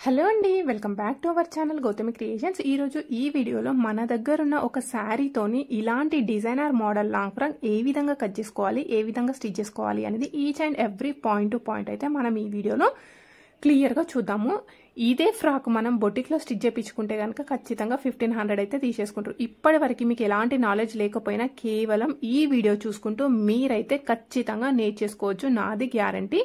Hello అండి, welcome back to our channel Gautami creations. ఈరోజు ఈ వీడియోలో మన దగ్గర ఉన్న ఒక శారీతోని ఇలాంటి డిజైనర్ మోడల్ లాంగ్ ఫ్రాక్ ఏ విధంగా కట్ చేసుకోవాలి, ఏ విధంగా స్టిచ్ చేసుకోవాలి అనేది each and every point to point అయితే మనం ఈ వీడియోలో క్లియర్గా చూద్దాము. ఇదే ఫ్రాక్ మనం బొటిక్లో స్టిచ్ చేయించుకుంటే కనుక ఖచ్చితంగా 1500 అయితే తీసేసుకుంటారు. ఇప్పటి వరకు మీకు ఎలాంటి నాలెడ్జ్ లేకపోయినా కేవలం ఈ వీడియో చూసుకుంటూ మీరైతే ఖచ్చితంగా నేర్చేసుకోవచ్చు, నాది గ్యారంటీ.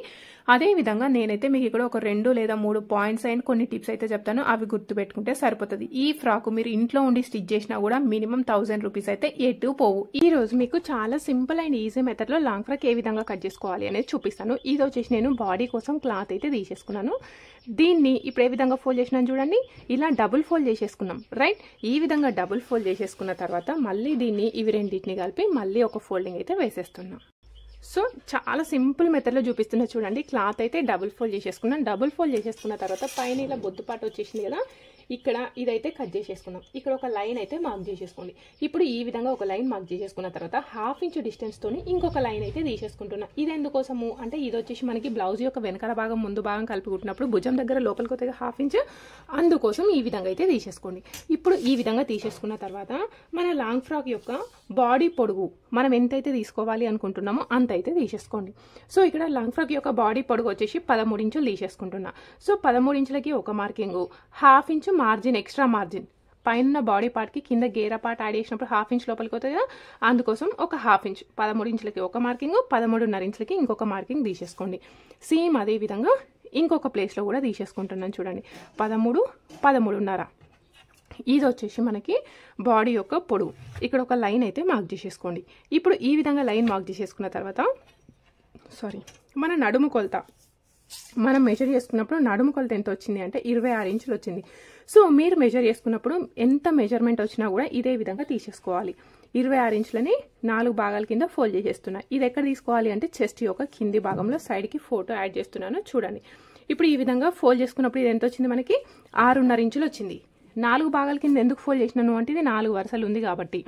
అదేవిధంగా నేనైతే మీకు ఇక్కడ ఒక 2 లేదా 3 పాయింట్స్ అయిన కొన్ని టిప్స్ అయితే చెప్తాను, అవి గుర్తుపెట్టుకుంటే సరిపోతుంది. ఈ ఫ్రాక్ మీరు ఇంట్లో ఉండి స్టిచ్ చేసినా కూడా మినిమం 1000 రూపీస్ అయితే ఎటు పోవు. ఈ రోజు మీకు చాలా సింపుల్ అండ్ ఈజీ మెథడ్ లో లాంగ్ ఫ్రాక్ ఏ విధంగా కట్ చేసుకోవాలి అనేది చూపిస్తాను. ఇది వచ్చేసి నేను బాడీ కోసం క్లాత్ అయితే తీసేసుకున్నాను. దీన్ని ఇప్పుడు ఏ విధంగా ఫోల్డ్ చేసినాను చూడండి, ఇలా డబుల్ ఫోల్డ్ చేసేసుకున్నాం, రైట్? ఈ విధంగా డబుల్ ఫోల్డ్ చేసేసుకున్న తర్వాత మళ్ళీ దీన్ని ఇవి రెండింటిని కలిపి మళ్ళీ ఒక ఫోల్డింగ్ అయితే వేసేస్తున్నాం. సో చాలా సింపుల్ మెథడ్లో చూపిస్తున్నా చూడండి. క్లాత్ అయితే డబుల్ ఫోల్డ్ చేసేసుకున్నాం. డబుల్ ఫోల్డ్ చేసేసుకున్న తర్వాత పైన ఇలా బొద్దుపాటు వచ్చేసింది కదా, ఇక్కడ ఇదైతే కట్ చేసేసుకున్నాం. ఇక్కడ ఒక లైన్ అయితే మార్క్ చేసేసుకోండి. ఇప్పుడు ఈ విధంగా ఒక లైన్ మార్క్ చేసేసుకున్న తర్వాత 1/2 ఇంచ్ డిస్టెన్స్ తోని ఇంకొక లైన్ అయితే తీసేసుకుంటున్నా. ఇది ఎందుకోసము అంటే ఇది వచ్చేసి మనకి బ్లౌజ్ యొక్క వెనకాల భాగం ముందు భాగం కలిపి కుట్టినప్పుడు భుజం దగ్గర లోపలికి వస్తే 1/2 ఇంచ్, అందుకోసం ఈ విధంగా అయితే తీసేసుకోండి. ఇప్పుడు ఈ విధంగా తీసేసుకున్న తర్వాత మన లాంగ్ ఫ్రాక్ యొక్క బాడీ పొడుగు మనం ఎంతైతే తీసుకోవాలి అనుకుంటున్నామో అంత అయితే తీసేసుకోండి. సో ఇక్కడ లాంగ్ ఫ్రాక్ యొక్క బాడీ పొడుగు వచ్చేసి 13 ఇంచులు తీసేసుకుంటున్నా. సో 13 ఇంచులకి ఒక marking, 1/2 inch margin, extra margin పైన బాడీ పార్ట్ కి కింద గేరా పార్ట్ యాడ్ చేసినప్పుడు 1/2 ఇంచ్ లోపలికి అవుతుంది కదా, అందుకోసం ఒక 1/2 ఇంచ్, 13 ఇంచులకి ఒక మార్కింగ్, 13.5 ఇంచులకి ఇంకొక మార్కింగ్ తీసేసుకోండి. సేమ్ అదే విధంగా ఇంకొక ప్లేస్ లో కూడా తీసేసుకుంటున్నాను చూడండి. 13, 13.5. ఇది వచ్చేసి మనకి బాడీ యొక్క పొడవు. ఇక్కడ ఒక లైన్ అయితే మార్క్ చేసేసుకోండి. ఇప్పుడు ఈ విధంగా లైన్ మార్క్ చేసేసుకున్న తర్వాత మన నడుము కొలత మనం మెజర్ చేసుకున్నప్పుడు నడుము కొలత ఎంత వచ్చింది అంటే 26 ఇంచులు వచ్చింది. సో మీరు మెజర్ చేసుకున్నప్పుడు ఎంత మెజర్మెంట్ వచ్చినా కూడా ఇదే విధంగా తీసేసుకోవాలి. 26 ఇంచులని 4 భాగాల కింద ఫోల్డ్ చేసేస్తున్నా. ఇది ఎక్కడ తీసుకోవాలి అంటే చెస్ట్ యొక్క కింది భాగంలో సైడ్కి ఫోటో యాడ్ చేస్తున్నాను చూడండి. ఇప్పుడు ఈ విధంగా ఫోల్డ్ చేసుకున్నప్పుడు ఇది ఎంత వచ్చింది మనకి 6.5 ఇంచులు వచ్చింది. 4 భాగాల కింద ఎందుకు ఫోల్డ్ చేసినాను అంటే ఇది 4 వరుసలు ఉంది కాబట్టి.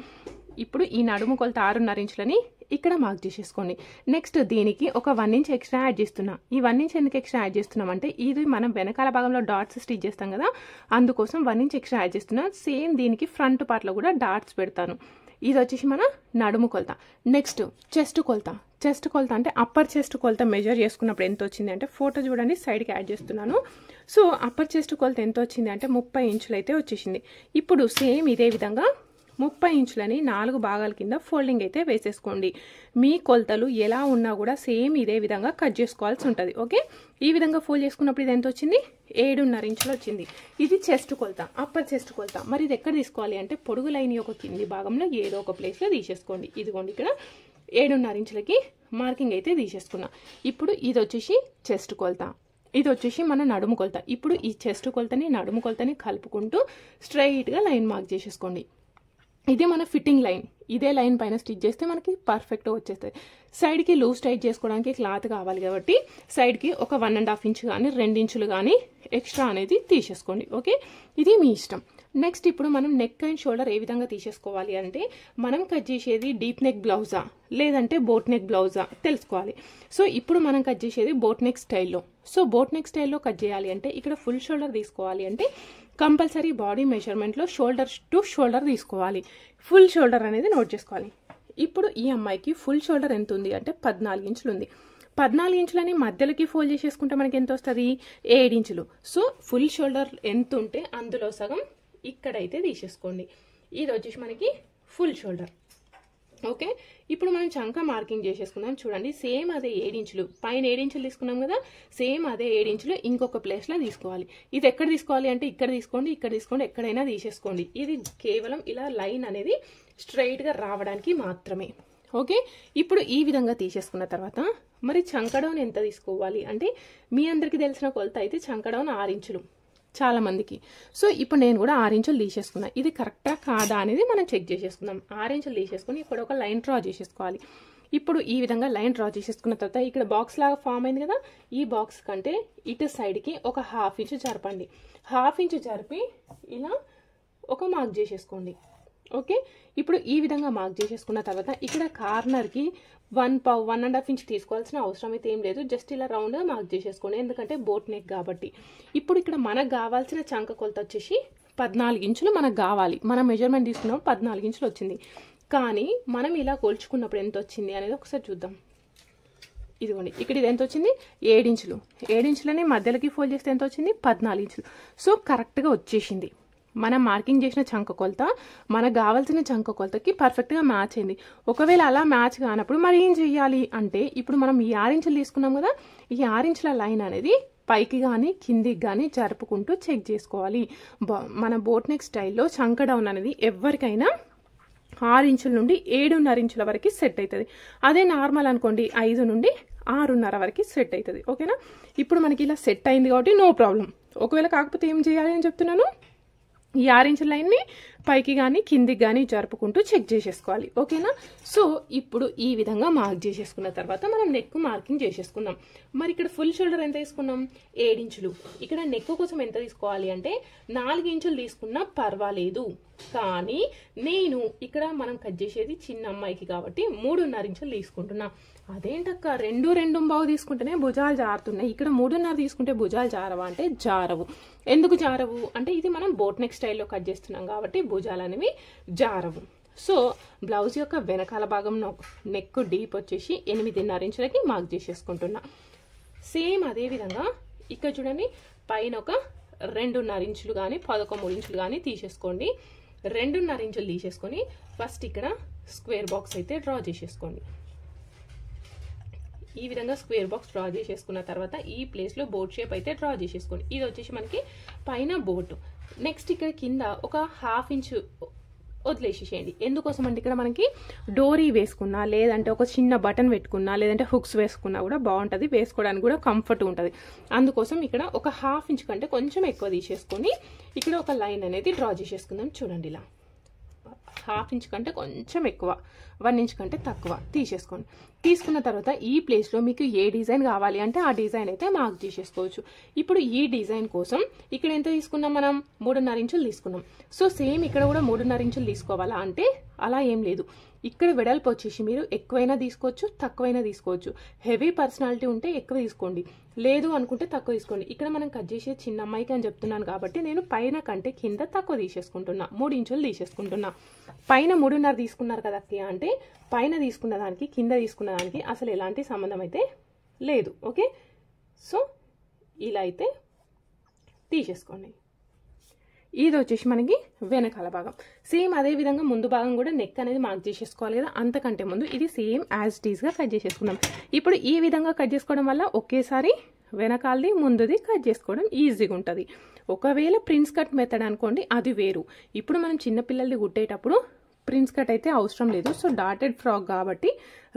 ఇప్పుడు ఈ నడుము కొలత 6.5 ఇంచులని ఇక్కడ మార్క్ చేసేసుకోండి. నెక్స్ట్ దీనికి ఒక 1 ఇంచ్ ఎక్స్ట్రా యాడ్ చేస్తున్నా. ఈ 1 ఇంచ్ ఎందుకు ఎక్స్ట్రా యాడ్ చేస్తున్నాం అంటే ఇది మనం వెనకాల భాగంలో డాట్స్ స్టిచ్ చేస్తాం కదా, అందుకోసం 1 ఇంచ్ ఎక్స్ట్రా యాడ్ చేస్తున్నా. సేమ్ దీనికి ఫ్రంట్ పార్ట్ లో కూడా డాట్స్ పెడతాను. ఇది వచ్చేసి మన నడుము కొలత. నెక్స్ట్ చెస్ట్ కొలత. చెస్ట్ కొలత అంటే అప్పర్ చెస్ట్ కొలత మెజర్ చేసుకున్నప్పుడు ఎంత వచ్చింది అంటే ఫోటో చూడండి, సైడ్కి యాడ్ చేస్తున్నాను. సో అప్పర్ చెస్ట్ కొలత ఎంత వచ్చింది అంటే 30 ఇంచులు అయితే వచ్చేసింది. ఇప్పుడు సేమ్ ఇదే విధంగా 30 ఇంచులని 4 భాగాల కింద ఫోల్డింగ్ అయితే వేసేసుకోండి. మీ కొలతలు ఎలా ఉన్నా కూడా సేమ్ ఇదే విధంగా కట్ చేసుకోవాల్సి ఉంటుంది. ఓకే, ఈ విధంగా ఫోల్డ్ చేసుకున్నప్పుడు ఇది ఎంత వచ్చింది 7.5 ఇంచులు వచ్చింది. ఇది చెస్ట్ కొలత, అప్పర్ చెస్ట్ కొలత. మరి ఇది ఎక్కడ తీసుకోవాలి అంటే పొడుగు లైన్ యొక్క కింది భాగంలో ఏదో ఒక ప్లేస్ లో తీసేసుకోండి. ఇదిగోండి ఇక్కడ 7.5 ఇంచులకి మార్కింగ్ అయితే తీసేసుకున్నా. ఇప్పుడు ఇది వచ్చేసి చెస్ట్ కొలత, ఇది వచ్చేసి మన నడుము కొలత. ఇప్పుడు ఈ చెస్ట్ కొలతని నడుము కొలతని కలుపుకుంటూ స్ట్రైట్ గా లైన్ మార్క్ చేసేసుకోండి. ఇది మన ఫిట్టింగ్ లైన్. ఇదే లైన్ పైన స్టిచ్ చేస్తే మనకి పర్ఫెక్ట్గా వచ్చేస్తుంది. సైడ్కి లూజ్ టైట్ చేసుకోవడానికి క్లాత్ కావాలి కాబట్టి సైడ్కి ఒక 1.5 ఇంచ్ కానీ 2 ఇంచులు కానీ ఎక్స్ట్రా అనేది తీసేసుకోండి. ఓకే, ఇది మీ ఇష్టం. నెక్స్ట్ ఇప్పుడు మనం నెక్ అండ్ షోల్డర్ ఏ విధంగా తీసేసుకోవాలి అంటే మనం కట్ చేసేది డీప్ నెక్ బ్లౌజా లేదంటే బోట్ నెక్ బ్లౌజా తెలుసుకోవాలి. సో ఇప్పుడు మనం కట్ చేసేది బోట్ నెక్ స్టైల్లో. సో బోట్ నెక్ స్టైల్లో కట్ చేయాలి అంటే ఇక్కడ ఫుల్ షోల్డర్ తీసుకోవాలి అంటే కంపల్సరీ బాడీ మెజర్మెంట్లో షోల్డర్ టు షోల్డర్ తీసుకోవాలి. ఫుల్ షోల్డర్ అనేది నోట్ చేసుకోవాలి. ఇప్పుడు ఈ అమ్మాయికి ఫుల్ షోల్డర్ ఎంత ఉంది అంటే 14 ఇంచులు ఉంది. 14 ఇంచులని మధ్యలోకి ఫోల్డ్ చేసేసుకుంటే మనకి ఎంత వస్తుంది 7 ఇంచులు. సో ఫుల్ షోల్డర్ ఎంత ఉంటే అందులో సగం ఇక్కడైతే తీసేసుకోండి. ఇది వచ్చేసి మనకి ఫుల్ షోల్డర్. ఓకే, ఇప్పుడు మనం చంక మార్కింగ్ చేసేసుకుందాం చూడండి. సేమ్ అదే 7 ఇంచులు పైన 7 ఇంచులు తీసుకున్నాం కదా, సేమ్ అదే 7 ఇంచులు ఇంకొక ప్లేస్ లో తీసుకోవాలి. ఇది ఎక్కడ తీసుకోవాలి అంటే ఇక్కడ తీసుకోండి, ఇక్కడ తీసుకోండి, ఎక్కడైనా తీసేసుకోండి. ఇది కేవలం ఇలా లైన్ అనేది స్ట్రైట్ గా రావడానికి మాత్రమే. ఓకే, ఇప్పుడు ఈ విధంగా తీసేసుకున్న తర్వాత మరి చంకడౌన్ ఎంత తీసుకోవాలి అంటే మీ అందరికి తెలిసిన కొలత అయితే చంకడౌన్ 6 ఇంచులు చాలా మందికి. సో ఇప్పుడు నేను కూడా 6 ఇంచులు తీసేసుకున్నా. ఇది కరెక్టా కాదా అనేది మనం చెక్ చేసేసుకుందాం. 6 ఇంచులు తీసేసుకుని ఇక్కడ ఒక లైన్ డ్రా చేసేసుకోవాలి. ఇప్పుడు ఈ విధంగా లైన్ డ్రా చేసేసుకున్న తర్వాత ఇక్కడ బాక్స్ లాగా ఫామ్ అయింది కదా, ఈ బాక్స్ కంటే ఇటు సైడ్కి ఒక 1/2 ఇంచ్ జరపండి. 1/2 ఇంచ్ జరిపి ఇలా ఒక మార్క్ చేసేసుకోండి. ఓకే, ఇప్పుడు ఈ విధంగా మార్క్ చేసేసుకున్న తర్వాత ఇక్కడ కార్నర్కి 1.5 ఇంచ్ తీసుకోవాల్సిన అవసరం అయితే ఏం లేదు. జస్ట్ ఇలా రౌండ్గా మార్క్ చేసేసుకోండి, ఎందుకంటే బోట్ నెక్ కాబట్టి. ఇప్పుడు ఇక్కడ మనకు కావాల్సిన చంక కొలత వచ్చేసి 14 ఇంచులు మనకు కావాలి. మనం మెజర్మెంట్ తీసుకున్నాం 14 ఇంచులు వచ్చింది. కానీ మనం ఇలా కొలుచుకున్నప్పుడు ఎంత వచ్చింది అనేది ఒకసారి చూద్దాం. ఇదిగోండి, ఇక్కడ ఇది ఎంత వచ్చింది, 7 ఇంచులు. 7 ఇంచులని మధ్యలోకి ఫోల్డ్ చేస్తే ఎంత వచ్చింది, 14 ఇంచులు. సో కరెక్ట్గా వచ్చేసింది. మనం మార్కింగ్ చేసిన చంక కొలత మనకు కావాల్సిన చంక కొలతకి పర్ఫెక్ట్గా మ్యాచ్ అయింది. ఒకవేళ అలా మ్యాచ్ కానప్పుడు మరి ఏం చెయ్యాలి అంటే, ఇప్పుడు మనం ఈ 6 ఇంచులు తీసుకున్నాం కదా, ఈ 6 ఇంచుల లైన్ అనేది పైకి కానీ కిందికి కానీ జరుపుకుంటూ చెక్ చేసుకోవాలి. మన బోట్ నెక్ స్టైల్లో చంక డౌన్ అనేది ఎవరికైనా 6 ఇంచుల నుండి 7.5 ఇంచుల వరకు సెట్ అవుతుంది. అదే నార్మల్ అనుకోండి 5 నుండి 6.5 వరకు సెట్ అవుతుంది. ఓకేనా, ఇప్పుడు మనకి ఇలా సెట్ అయింది కాబట్టి నో ప్రాబ్లం. ఒకవేళ కాకపోతే ఏం చేయాలి అని చెప్తున్నాను, ఈ 6 ఇంచుల లైన్ని పైకి కానీ కిందికి కానీ జరుపుకుంటూ చెక్ చేసేసుకోవాలి. ఓకేనా, సో ఇప్పుడు ఈ విధంగా మార్క్ చేసేసుకున్న తర్వాత మనం నెక్ మార్కింగ్ చేసేసుకుందాం. మరి ఇక్కడ ఫుల్ షోల్డర్ ఎంత తీసుకున్నాం, 7 ఇంచులు. ఇక్కడ నెక్ కోసం ఎంత తీసుకోవాలి అంటే 4 ఇంచులు తీసుకున్నా పర్వాలేదు. కానీ నేను ఇక్కడ మనం కట్ చేసేది చిన్న అమ్మాయికి కాబట్టి 3.5 ఇంచులు తీసుకుంటున్నా. అదేంటక్క 2.5 తీసుకుంటేనే భుజాలు జారుతున్నాయి, ఇక్కడ 3.5 తీసుకుంటే భుజాలు జారవా అంటే జారవు. ఎందుకు జారవు అంటే ఇది మనం బోట్ నెక్ స్టైల్లో కట్ చేస్తున్నాం కాబట్టి భుజాలు అనేవి జారవు. సో బ్లౌజ్ యొక్క వెనకాల భాగం నెక్ డీప్ వచ్చేసి 8.5 ఇంచులకి మార్క్ చేసేసుకుంటున్నా. సేమ్ అదే విధంగా ఇక్కడ చూడండి, పైన ఒక 2.5 ఇంచులు కానీ 13 ఇంచులు కానీ తీసేసుకోండి. 2.5 ఇంచులు తీసేసుకొని ఫస్ట్ ఇక్కడ స్క్వేర్ బాక్స్ అయితే డ్రా చేసేసుకోండి. ఈ విధంగా స్క్వేర్ బాక్స్ డ్రా చేసేసుకున్న తర్వాత ఈ ప్లేస్లో బోట్ షేప్ అయితే డ్రా చేసేసుకోండి. ఇది వచ్చేసి మనకి పైన బోట్. నెక్స్ట్ ఇక్కడ కింద ఒక 1/2 ఇంచు వదిలేసేసేయండి. ఎందుకోసం అంటే ఇక్కడ మనకి డోరీ వేసుకున్నా, లేదంటే ఒక చిన్న బటన్ పెట్టుకున్నా, లేదంటే హుక్స్ వేసుకున్నా కూడా బాగుంటుంది, వేసుకోవడానికి కూడా కంఫర్ట్ ఉంటుంది. అందుకోసం ఇక్కడ ఒక 1/2 ఇంచ్ కంటే కొంచెం ఎక్కువ తీసేసుకొని ఇక్కడ ఒక లైన్ అనేది డ్రా చేసేసుకుందాం. చూడండి, ఇలా 1/2 ఇంచ్ కంటే కొంచెం ఎక్కువ, 1 ఇంచ్ కంటే తక్కువ తీసేసుకోండి. తీసుకున్న తర్వాత ఈ ప్లేస్లో మీకు ఏ డిజైన్ కావాలి అంటే ఆ డిజైన్ అయితే మార్క్ చేసేసుకోవచ్చు. ఇప్పుడు ఈ డిజైన్ కోసం ఇక్కడ ఎంత తీసుకున్నాం, మనం 3.5 ఇంచులు తీసుకున్నాం. సో సేమ్ ఇక్కడ కూడా 3.5 ఇంచులు తీసుకోవాలా అంటే అలా ఏం లేదు. ఇక్కడ వెడల్పు వచ్చేసి మీరు ఎక్కువైనా తీసుకోవచ్చు, తక్కువైనా తీసుకోవచ్చు. హెవీ పర్సనాలిటీ ఉంటే ఎక్కువ తీసుకోండి, లేదు అనుకుంటే తక్కువ తీసుకోండి. ఇక్కడ మనం కట్ చేసే చిన్న అమ్మాయికి అని చెప్తున్నాను కాబట్టి నేను పైన కంటే కింద తక్కువ తీసేసుకుంటున్నా, 3 ఇంచులు తీసేసుకుంటున్నా. పైన 3.5 తీసుకున్నారు కదా అక్కయ్య అంటే పైన తీసుకున్న దానికి కింద తీసుకున్న దానికి అసలు ఎలాంటి సంబంధం అయితే లేదు. ఓకే, సో ఇలా అయితే తీసేసుకోండి. ఇది వచ్చేసి మనకి వెనకాల భాగం. సేమ్ అదే విధంగా ముందు భాగం కూడా నెక్ అనేది మార్క్ చేసేసుకోవాలి కదా, అంతకంటే ముందు ఇది సేమ్ యాజ్ ఇట్ ఈస్గా కట్ చేసేసుకుందాం. ఇప్పుడు ఈ విధంగా కట్ చేసుకోవడం వల్ల ఒకేసారి వెనకాలది ముందుది కట్ చేసుకోవడం ఈజీగా ఉంటుంది. ఒకవేళ ప్రిన్స్ కట్ మెథడ్ అనుకోండి, అది వేరు. ఇప్పుడు మనం చిన్నపిల్లల్ని కుట్టేటప్పుడు ప్రిన్స్ కట్ అయితే అవసరం లేదు. సో డాటెడ్ ఫ్రాక్ కాబట్టి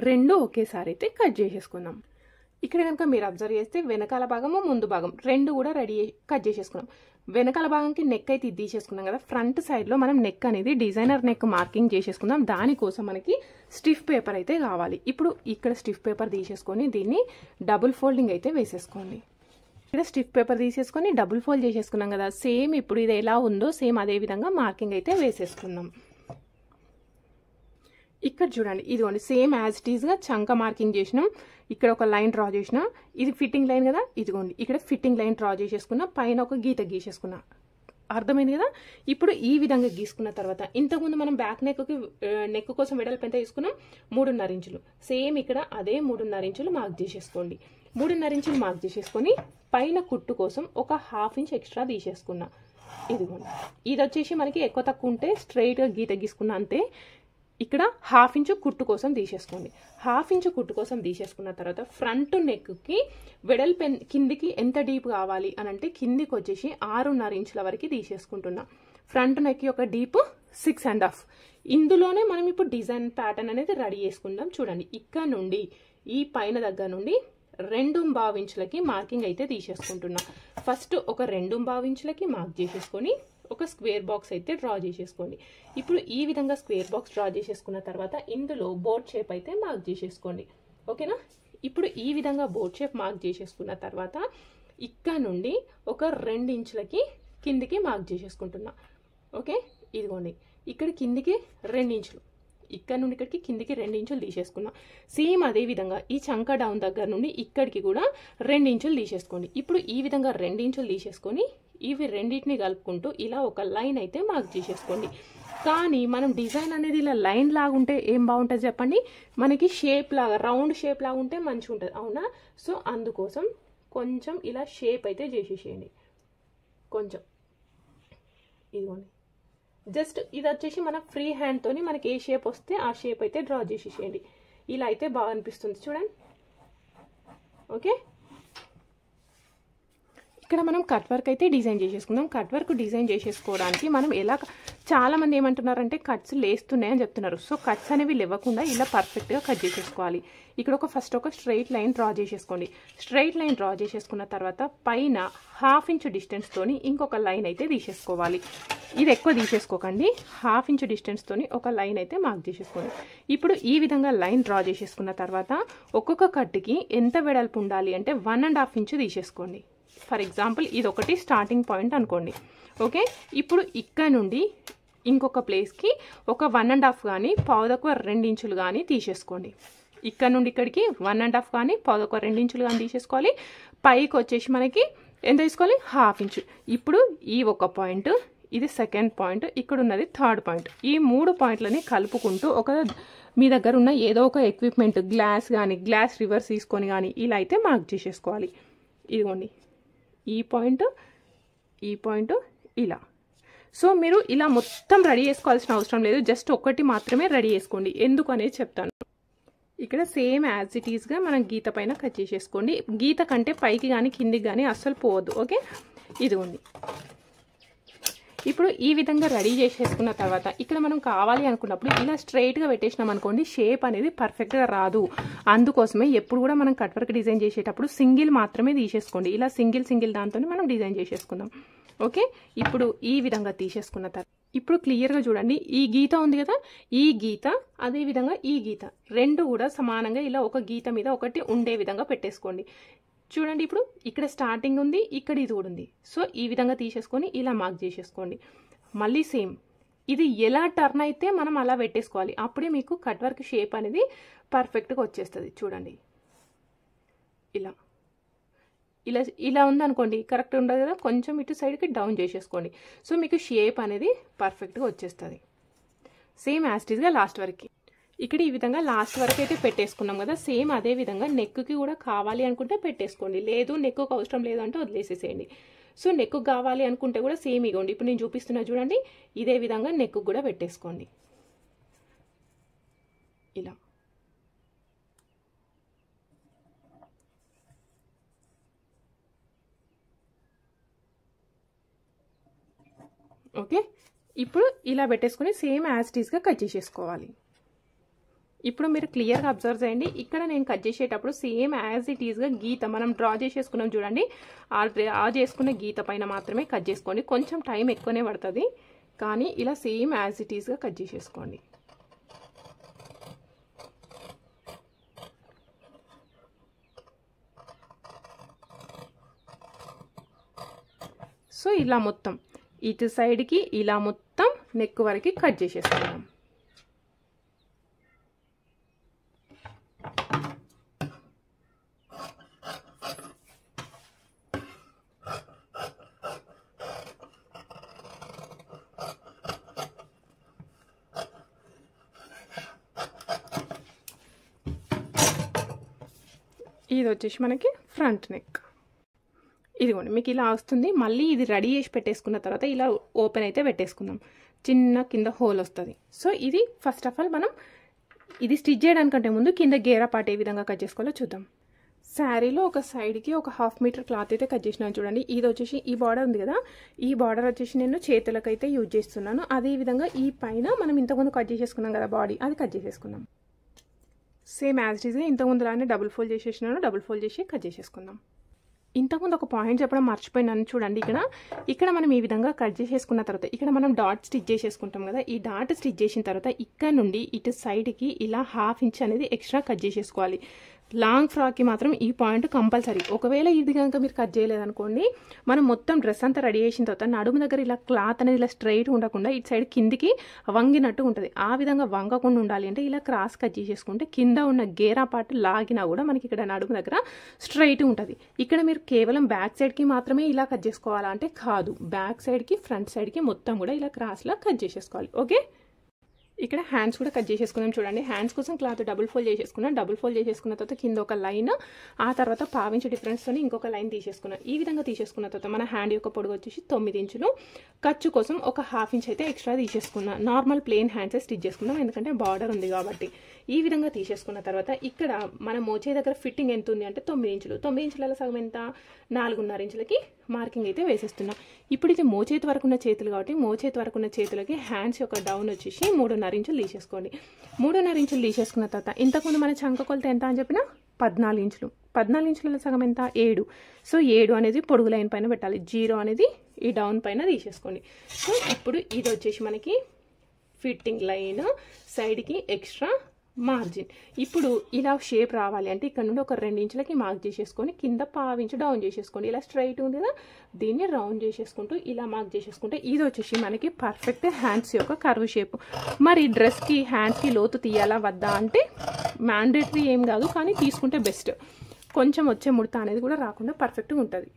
రెండు ఒకేసారి అయితే కట్ చేసేసుకుందాం. ఇక్కడ కనుక మీరు అబ్జర్వ్ చేస్తే వెనకాల భాగము ముందు భాగం రెండు కూడా రెడీ కట్ చేసేసుకున్నాం. వెనకాల భాగంకి నెక్ అయితే ఇది తీసేసుకున్నాం కదా, ఫ్రంట్ సైడ్లో మనం నెక్ అనేది డిజైనర్ నెక్ మార్కింగ్ చేసేసుకుందాం. దానికోసం మనకి స్టిఫ్ పేపర్ అయితే కావాలి. ఇప్పుడు ఇక్కడ స్టిఫ్ పేపర్ తీసేసుకొని దీన్ని డబుల్ ఫోల్డింగ్ అయితే వేసేసుకోండి. ఇక్కడ స్టిఫ్ పేపర్ తీసేసుకొని డబుల్ ఫోల్డ్ చేసేసుకున్నాం కదా, సేమ్ ఇప్పుడు ఇది ఎలా ఉందో సేమ్ అదే విధంగా మార్కింగ్ అయితే వేసేసుకుందాం. ఇక్కడ చూడండి, ఇదిగోండి సేమ్ యాజ్ ఇట్ ఈస్గా చంక మార్కింగ్ చేసినాం. ఇక్కడ ఒక లైన్ డ్రా చేసిన, ఇది ఫిట్టింగ్ లైన్ కదా, ఇదిగోండి ఇక్కడ ఫిట్టింగ్ లైన్ డ్రా చేసేసుకున్నా, పైన ఒక గీత గీసేసుకున్నా. అర్థమైంది కదా. ఇప్పుడు ఈ విధంగా గీసుకున్న తర్వాత ఇంతకుముందు మనం బ్యాక్ నెక్ కోసం వెడల్పు ఎంత తీసుకున్నాం, 3.5 ఇంచులు. సేమ్ ఇక్కడ అదే 3.5 ఇంచులు మార్క్ చేసేసుకోండి. 3.5 ఇంచులు మార్క్ చేసేసుకొని పైన కుట్టు కోసం ఒక 1/2 ఇంచ్ ఎక్స్ట్రా తీసేసుకున్నా. ఇదిగోండి, ఇది వచ్చేసి మనకి ఎక్కువ తక్కువ ఉంటే స్ట్రైట్గా గీత గీసుకున్నా అంతే. ఇక్కడ 1/2 ఇంచు కుట్టు కోసం తీసేసుకోండి. 1/2 ఇంచు కుట్టు కోసం తీసేసుకున్న తర్వాత ఫ్రంట్ నెక్కి వెడల్పు కిందికి ఎంత డీప్ కావాలి అని అంటే కిందికి వచ్చేసి 6.5 ఇంచుల వరకు తీసేసుకుంటున్నా. ఫ్రంట్ నెక్ యొక్క డీప్ 6.5. ఇందులోనే మనం ఇప్పుడు డిజైన్ ప్యాటర్న్ అనేది రెడీ చేసుకుందాం. చూడండి, ఇక్కడ నుండి ఈ పైన దగ్గర నుండి 2.5 ఇంచులకి మార్కింగ్ అయితే తీసేసుకుంటున్నా. ఫస్ట్ ఒక 2.5 ఇంచులకి మార్క్ చేసేసుకొని ఒక స్క్వేర్ బాక్స్ అయితే డ్రా చేసేసుకోండి. ఇప్పుడు ఈ విధంగా స్క్వేర్ బాక్స్ డ్రా చేసేసుకున్న తర్వాత ఇందులో బోట్ షేప్ అయితే మార్క్ చేసేసుకోండి. ఓకేనా. ఇప్పుడు ఈ విధంగా బోట్ షేప్ మార్క్ చేసేసుకున్న తర్వాత ఇక్కడ నుండి ఒక 2 ఇంచులకి కిందికి మార్క్ చేసేసుకుంటున్నా. ఓకే, ఇదిగోండి ఇక్కడ కిందికి 2 ఇంచులు, ఇక్కడ నుండి ఇక్కడికి కిందికి 2 ఇంచులు తీసేసుకున్నాం. సేమ్ అదే విధంగా ఈ చంక డౌన్ దగ్గర నుండి ఇక్కడికి కూడా 2 ఇంచులు తీసేసుకోండి. ఇప్పుడు ఈ విధంగా 2 ఇంచులు తీసేసుకొని ఇవి రెండింటిని కలుపుకుంటూ ఇలా ఒక లైన్ అయితే మార్క్ చేసేసుకోండి. కానీ మనం డిజైన్ అనేది ఇలా లైన్ లాగా ఉంటే ఏం బాగుంటుంది చెప్పండి, మనకి షేప్ లాగా రౌండ్ షేప్ లాగా ఉంటే మంచిగా ఉంటుంది, అవునా? సో అందుకోసం కొంచెం ఇలా షేప్ అయితే చేసేసేయండి. కొంచెం ఇదిగోండి, జస్ట్ ఇది వచ్చేసి మన ఫ్రీ హ్యాండ్తోని మనకి ఏ షేప్ వస్తే ఆ షేప్ అయితే డ్రా చేసేసేయండి. ఇలా అయితే బాగా అనిపిస్తుంది చూడండి. ఓకే, ఇక్కడ మనం కట్ వర్క్ అయితే డిజైన్ చేసేసుకుందాం. కట్ వర్క్ డిజైన్ చేసేసుకోవడానికి మనం ఎలా, చాలామంది ఏమంటున్నారంటే కట్స్ లేస్తున్నాయని చెప్తున్నారు. సో కట్స్ అనేవి లేవకుండా ఇలా పర్ఫెక్ట్గా కట్ చేసేసుకోవాలి. ఇక్కడ ఫస్ట్ ఒక స్ట్రైట్ లైన్ డ్రా చేసేసుకోండి. స్ట్రైట్ లైన్ డ్రా చేసేసుకున్న తర్వాత పైన 1/2 ఇంచ్ డిస్టెన్స్తోని ఇంకొక లైన్ అయితే తీసేసుకోవాలి. ఇది ఎక్కువ తీసేసుకోకండి, 1/2 ఇంచ్ డిస్టెన్స్తోని ఒక లైన్ అయితే మార్క్ చేసేసుకోండి. ఇప్పుడు ఈ విధంగా లైన్ డ్రా చేసేసుకున్న తర్వాత ఒక్కొక్క కట్కి ఎంత వెడల్పు ఉండాలి అంటే 1.5 ఇంచ్ తీసేసుకోండి. ఫర్ ఎగ్జాంపుల్ ఇది ఒకటి స్టార్టింగ్ పాయింట్ అనుకోండి. ఓకే, ఇప్పుడు ఇక్కడ నుండి ఇంకొక ప్లేస్కి ఒక 1.5 కానీ 2 ఇంచులు కానీ తీసేసుకోండి. ఇక్కడ నుండి ఇక్కడికి 1.5 కానీ 2 ఇంచులు కానీ తీసేసుకోవాలి. పైకి వచ్చేసి మనకి ఎంత తీసుకోవాలి, 1/2 ఇంచు. ఇప్పుడు ఈ ఒక పాయింట్, ఇది సెకండ్ పాయింట్, ఇక్కడ ఉన్నది థర్డ్ పాయింట్. ఈ 3 పాయింట్లని కలుపుకుంటూ ఒక మీ దగ్గర ఉన్న ఏదో ఒక ఎక్విప్మెంట్, గ్లాస్ కానీ గ్లాస్ రివర్స్ తీసుకొని కానీ ఇలా అయితే మార్క్ చేసేసుకోవాలి. ఇదిగోండి, ఈ పాయింట్, ఈ పాయింట్, ఇలా. సో మీరు ఇలా మొత్తం రెడీ చేసుకోవాల్సిన అవసరం లేదు, జస్ట్ ఒకటి మాత్రమే రెడీ చేసుకోండి. ఎందుకు అనేది చెప్తాను. ఇక్కడ సేమ్ యాజ్ ఇట్ ఈస్గా మనం గీత పైన కట్ చేసేసుకోండి. గీత కంటే పైకి కానీ కిందికి కానీ అస్సలు పోవద్దు. ఓకే, ఇది ఉంది. ఇప్పుడు ఈ విధంగా రెడీ చేసేసుకున్న తర్వాత ఇక్కడ మనం కావాలి అనుకున్నప్పుడు ఇలా స్ట్రైట్గా పెట్టేసినాం అనుకోండి, షేప్ అనేది పర్ఫెక్ట్గా రాదు. అందుకోసమే ఎప్పుడు కూడా మనం కట్ వర్క్ డిజైన్ చేసేటప్పుడు సింగిల్ మాత్రమే తీసేసుకోండి. ఇలా సింగిల్ దాంతో మనం డిజైన్ చేసేసుకుందాం. ఓకే, ఇప్పుడు ఈ విధంగా తీసేసుకున్న తర్వాత ఇప్పుడు క్లియర్గా చూడండి, ఈ గీత ఉంది కదా, ఈ గీత అదేవిధంగా ఈ గీత రెండు కూడా సమానంగా ఇలా ఒక గీత మీద ఒకటి ఉండే విధంగా పెట్టేసుకోండి. చూడండి, ఇప్పుడు ఇక్కడ స్టార్టింగ్ ఉంది, ఇక్కడ ఇది కూడా ఉంది. సో ఈ విధంగా తీసేసుకొని ఇలా మార్క్ చేసేసుకోండి. మళ్ళీ సేమ్ ఇది ఎలా టర్న్ అయితే మనం అలా పెట్టేసుకోవాలి. అప్పుడే మీకు కట్ వర్క్ షేప్ అనేది పర్ఫెక్ట్గా వచ్చేస్తుంది. చూడండి, ఇలా ఇలా ఇలా ఉందనుకోండి, కరెక్ట్ ఉండదు కదా, కొంచెం ఇటు సైడ్కి డౌన్ చేసేసుకోండి. సో మీకు షేప్ అనేది పర్ఫెక్ట్గా వచ్చేస్తుంది. సేమ్ యాస్టీస్గా లాస్ట్ వరకు ఇక్కడ ఈ విధంగా లాస్ట్ వరకు అయితే పెట్టేసుకున్నాం కదా, సేమ్ అదే విధంగా నెక్కి కూడా కావాలి అనుకుంటే పెట్టేసుకోండి. లేదు నెక్కు అవసరం లేదు అంటే వదిలేసేసేయండి. సో నెక్కు కావాలి అనుకుంటే కూడా సేమ్ ఇగోండి, ఇప్పుడు నేను చూపిస్తున్నా చూడండి, ఇదే విధంగా నెక్కు కూడా పెట్టేసుకోండి. ఇలా ఓకే, ఇప్పుడు ఇలా పెట్టేసుకొని సేమ్ యాజ్ ఇట్ ఈస్గా కట్ చేసేసుకోవాలి. ఇప్పుడు మీరు క్లియర్గా అబ్జర్వ్ చేయండి, ఇక్కడ నేను కట్ చేసేటప్పుడు సేమ్ యాజ్ ఇట్ ఈస్గా గీత మనం డ్రా చేసేసుకున్నాం చూడండి, ఆ డ్రా చేసుకున్న గీత పైన మాత్రమే కట్ చేసుకోండి. కొంచెం టైం ఎక్కువనే పడుతుంది, కానీ ఇలా సేమ్ యాజ్ ఇట్ ఈస్గా కట్ చేసేసుకోండి. సో ఇలా మొత్తం ఇటు సైడ్కి ఇలా మొత్తం నెక్ వరకు కట్ చేసేసుకున్నాం. ఇది వచ్చేసి మనకి ఫ్రంట్ నెక్. ఇదిగోండి మీకు ఇలా వస్తుంది. మళ్ళీ ఇది రెడీ చేసి పెట్టేసుకున్న తర్వాత ఇలా ఓపెన్ అయితే పెట్టేసుకుందాం. చిన్న కింద హోల్ వస్తుంది. సో ఇది ఫస్ట్ ఆఫ్ ఆల్ మనం ఇది స్టిచ్ చేయడానికంటే ముందు కింద గేరా పార్ట్ ఏ విధంగా కట్ చేసుకోవాలో చూద్దాం. శారీలో ఒక సైడ్కి ఒక 1/2 మీటర్ క్లాత్ అయితే కట్ చేసినాను చూడండి. ఇది వచ్చేసి ఈ బార్డర్ ఉంది కదా, ఈ బార్డర్ వచ్చేసి నేను చేతులకు అయితే యూజ్ చేస్తున్నాను. అదేవిధంగా ఈ పైన మనం ఇంతకుముందు కట్ చేసేసుకున్నాం కదా బాడీ, అది కట్ చేసేసుకుందాం. సేమ్ యాజ్ ఇట్ ఈస్గా ఇంతకుముందు లానే డబుల్ ఫోల్డ్ చేసేసినాను, డబుల్ ఫోల్డ్ చేసి కట్ చేసేసుకుందాం. ఇంతకుముందు ఒక పాయింట్ చెప్పడం మర్చిపోయినాను చూడండి, ఇక్కడ మనం ఈ విధంగా కట్ చేసేసుకున్న తర్వాత ఇక్కడ మనం డాట్ స్టిచ్ చేసేసుకుంటాం కదా, ఈ డాట్ స్టిచ్ చేసిన తర్వాత ఇక్కడ నుండి ఇటు సైడ్కి ఇలా 1/2 ఇంచ్ అనేది ఎక్స్ట్రా కట్ చేసేసుకోవాలి. లాంగ్ ఫ్రాక్కి మాత్రం ఈ పాయింట్ కంపల్సరీ. ఒకవేళ ఇది కనుక మీరు కట్ చేయలేదనుకోండి, మనం మొత్తం డ్రెస్ అంతా రెడీ చేసిన తర్వాత నడుము దగ్గర ఇలా క్లాత్ అనేది ఇలా స్ట్రైట్ ఉండకుండా ఇటు సైడ్ కిందికి వంగినట్టు ఉంటుంది. ఆ విధంగా వంగకుండా ఉండాలి అంటే ఇలా క్రాస్ కట్ చేసేసుకుంటే కింద ఉన్న గేరా పార్ట్ లాగినా కూడా మనకి ఇక్కడ నడుము దగ్గర స్ట్రైట్ ఉంటుంది. ఇక్కడ మీరు కేవలం బ్యాక్ సైడ్కి మాత్రమే ఇలా కట్ చేసుకోవాలా అంటే కాదు, బ్యాక్ సైడ్కి ఫ్రంట్ సైడ్కి మొత్తం కూడా ఇలా క్రాస్లా కట్ చేసేసుకోవాలి. ఓకే, ఇక్కడ హ్యాండ్స్ కూడా కట్ చేసేసుకున్నాం చూడండి. హ్యాండ్స్ కోసం క్లాత్ డబుల్ ఫోల్డ్ చేసేసుకున్నాం. డబుల్ ఫోల్డ్ చేసేసుకున్న తర్వాత కింద ఒక లైన్, ఆ తర్వాత పావించు డిఫరెన్స్తో ఇంకొక లైన్ తీసేసుకున్నాం. ఈ విధంగా తీసేసుకున్న తర్వాత మన హ్యాండ్ యొక్క పొడవు వచ్చేసి 9 ఇంచులు. ఖర్చు కోసం ఒక 1/2 ఇంచ్ అయితే ఎక్స్ట్రా తీసేసుకున్నాం. నార్మల్ ప్లెయిన్ హ్యాండ్సే స్టిచ్ చేసుకున్నాం, ఎందుకంటే బార్డర్ ఉంది కాబట్టి. ఈ విధంగా తీసేసుకున్న తర్వాత ఇక్కడ మన మోచే దగ్గర ఫిట్టింగ్ ఎంత ఉంది అంటే 9 ఇంచులు. 9 ఇంచుల సగం ఎంత, 4.5 ఇంచులకి మార్కింగ్ అయితే వేసేస్తున్నాం. ఇప్పుడు ఇది మోచేతి వరకు ఉన్న చేతులు కాబట్టి మోచేతి వరకు ఉన్న చేతులకి హ్యాండ్స్ యొక్క డౌన్ వచ్చేసి 3.5 ఇంచులు తీసేసుకోండి. 3.5 ఇంచులు తీసేసుకున్న తర్వాత ఇంతకుముందు మన చంక కొలత ఎంత అని చెప్పిన 14 ఇంచులు. 14 ఇంచుల సగం ఎంత, 7. సో 7 అనేది పొడుగు లైన్ పైన పెట్టాలి, 0 అనేది ఈ డౌన్ పైన తీసేసుకోండి. సో ఇప్పుడు ఇది వచ్చేసి మనకి ఫిట్టింగ్ లైన్, సైడ్కి ఎక్స్ట్రా మార్జిన్. ఇప్పుడు ఇలా షేప్ రావాలి అంటే ఇక్కడ నుండి ఒక 2 ఇంచులకి మార్క్ చేసేసుకొని కింద 1/2 ఇంచు డౌన్ చేసేసుకోండి. ఇలా స్ట్రైట్ ఉంది కదా, దీన్ని రౌండ్ చేసేసుకుంటూ ఇలా మార్క్ చేసేసుకుంటే ఇది వచ్చేసి మనకి పర్ఫెక్ట్ హ్యాండ్స్ యొక్క కర్వ్ షేప్. మరి డ్రెస్కి హ్యాండ్స్కి లోతు తీయాలా వద్దా అంటే మ్యాండేటరీ ఏం కాదు, కానీ తీసుకుంటే బెస్ట్. కొంచెం వచ్చే ముడత అనేది కూడా రాకుండా పర్ఫెక్ట్గా ఉంటుంది.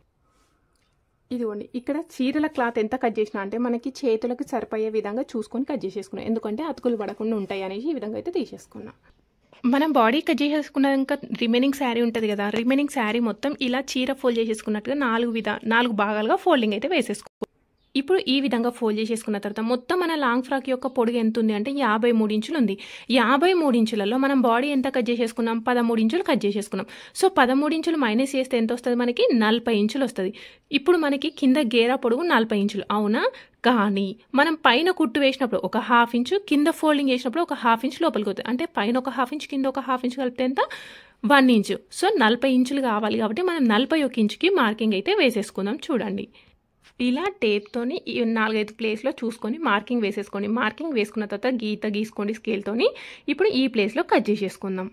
ఇదిగోండి, ఇక్కడ చీరల క్లాత్ ఎంత కట్ చేసినా అంటే మనకి చేతులకు సరిపోయే విధంగా చూసుకొని కట్ చేసేసుకున్నాం, ఎందుకంటే అతుకులు పడకుండా ఉంటాయి అనేసి ఈ విధంగా అయితే తీసేసుకున్నాం. మనం బాడీ కట్ చేసేసుకున్నాక రిమైనింగ్ శారీ ఉంటుంది కదా, రిమైనింగ్ శారీ మొత్తం ఇలా చీర ఫోల్డ్ చేసేసుకున్నట్టుగా 4 భాగాలుగా ఫోల్డింగ్ అయితే వేసేసుకో. ఇప్పుడు ఈ విధంగా ఫోల్డ్ చేసేసుకున్న తర్వాత మొత్తం మన లాంగ్ ఫ్రాక్ యొక్క పొడుగు ఎంత ఉంది అంటే 53 ఇంచులు ఉంది. 53 ఇంచులలో మనం బాడీ ఎంత కట్ చేసేసుకున్నాం, 13 ఇంచులు కట్ చేసేసుకున్నాం. సో 13 ఇంచులు మైనస్ చేస్తే ఎంత వస్తుంది మనకి, 40 ఇంచులు వస్తుంది. ఇప్పుడు మనకి కింద గేరా పొడుగు 40 ఇంచులు అవునా, కానీ మనం పైన కుట్టు వేసినప్పుడు ఒక 1/2 ఇంచు, కింద ఫోల్డింగ్ చేసినప్పుడు ఒక 1/2 ఇంచు లోపలికి వస్తుంది. అంటే పైన ఒక 1/2 ఇంచు, కింద ఒక 1/2 ఇంచు కలిపితే ఎంత, 1 ఇంచు. సో 40 ఇంచులు కావాలి కాబట్టి మనం 41 ఇంచుకి మార్కింగ్ అయితే వేసేసుకుందాం. చూడండి, ఇలా టేప్తోని 4-5 ప్లేస్లో చూసుకొని మార్కింగ్ వేసేసుకోండి. మార్కింగ్ వేసుకున్న తర్వాత గీత గీసుకోండి స్కేల్తోని. ఇప్పుడు ఈ ప్లేస్లో కట్ చేసేసుకుందాం.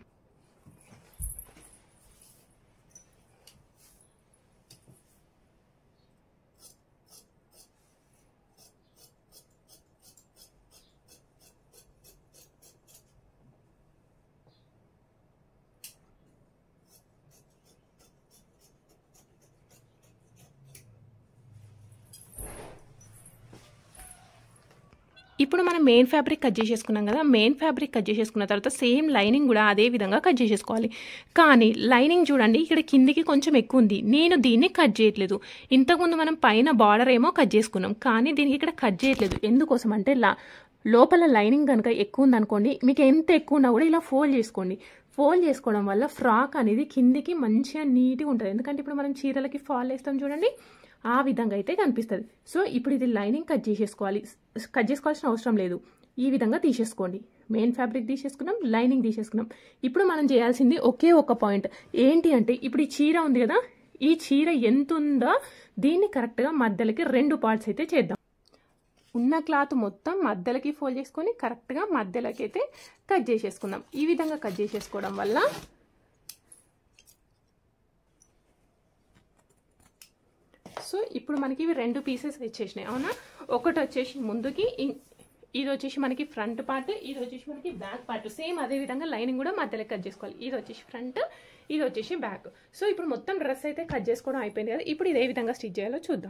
ఇప్పుడు మనం మెయిన్ ఫ్యాబ్రిక్ కట్ చేసేసుకున్నాం కదా, మెయిన్ ఫ్యాబ్రిక్ కట్ చేసేసుకున్న తర్వాత సేమ్ లైనింగ్ కూడా అదే విధంగా కట్ చేసేసుకోవాలి. కానీ లైనింగ్ చూడండి, ఇక్కడ కిందికి కొంచెం ఎక్కువ ఉంది, నేను దీన్ని కట్ చేయట్లేదు. ఇంతకుముందు మనం పైన బార్డర్ ఏమో కట్ చేసుకున్నాం, కానీ దీనికి ఇక్కడ కట్ చేయట్లేదు. ఎందుకోసం అంటే లోపల లైనింగ్ కనుక ఎక్కువ ఉందనుకోండి, మీకు ఎంత ఎక్కువ ఉన్నా కూడా ఇలా ఫోల్డ్ చేసుకోండి. ఫోల్డ్ చేసుకోవడం వల్ల ఫ్రాక్ అనేది కిందికి మంచిగా నీట్గా ఉంటుంది. ఎందుకంటే ఇప్పుడు మనం చీరలకి ఫాల్ వేస్తాం చూడండి, ఆ విధంగా అయితే కనిపిస్తుంది. సో ఇప్పుడు ఇది లైనింగ్ కట్ చేసుకోవాల్సిన అవసరం లేదు, ఈ విధంగా తీసేసుకోండి. మెయిన్ ఫ్యాబ్రిక్ తీసేసుకున్నాం, లైనింగ్ తీసేసుకున్నాం. ఇప్పుడు మనం చేయాల్సింది ఒకే ఒక పాయింట్ ఏంటి అంటే, ఇప్పుడు ఈ చీర ఉంది కదా, ఈ చీర ఎంత ఉందో దీన్ని కరెక్ట్గా మధ్యలోకి 2 పార్ట్స్ అయితే చేద్దాం. ఉన్న క్లాత్ మొత్తం మధ్యలోకి ఫోల్డ్ చేసుకొని కరెక్ట్గా మధ్యలోకి అయితే కట్ చేసేసుకుందాం. ఈ విధంగా కట్ చేసేసుకోవడం వల్ల సో ఇప్పుడు మనకి ఇవి 2 పీసెస్ వచ్చేసినాయి అవునా. ఒకటి వచ్చేసి ముందుకి, ఇది వచ్చేసి మనకి ఫ్రంట్ పార్ట్, ఇది వచ్చేసి మనకి బ్యాక్ పార్ట్. సేమ్ అదే విధంగా లైనింగ్ కూడా మధ్యలో కట్ చేసుకోవాలి. ఇది వచ్చేసి ఫ్రంట్, ఇది వచ్చేసి బ్యాక్. సో ఇప్పుడు మొత్తం డ్రెస్ అయితే కట్ చేసుకోవడం అయిపోయింది కదా. ఇప్పుడు ఇది ఏ విధంగా స్టిచ్ చేయాలో చూద్దాం.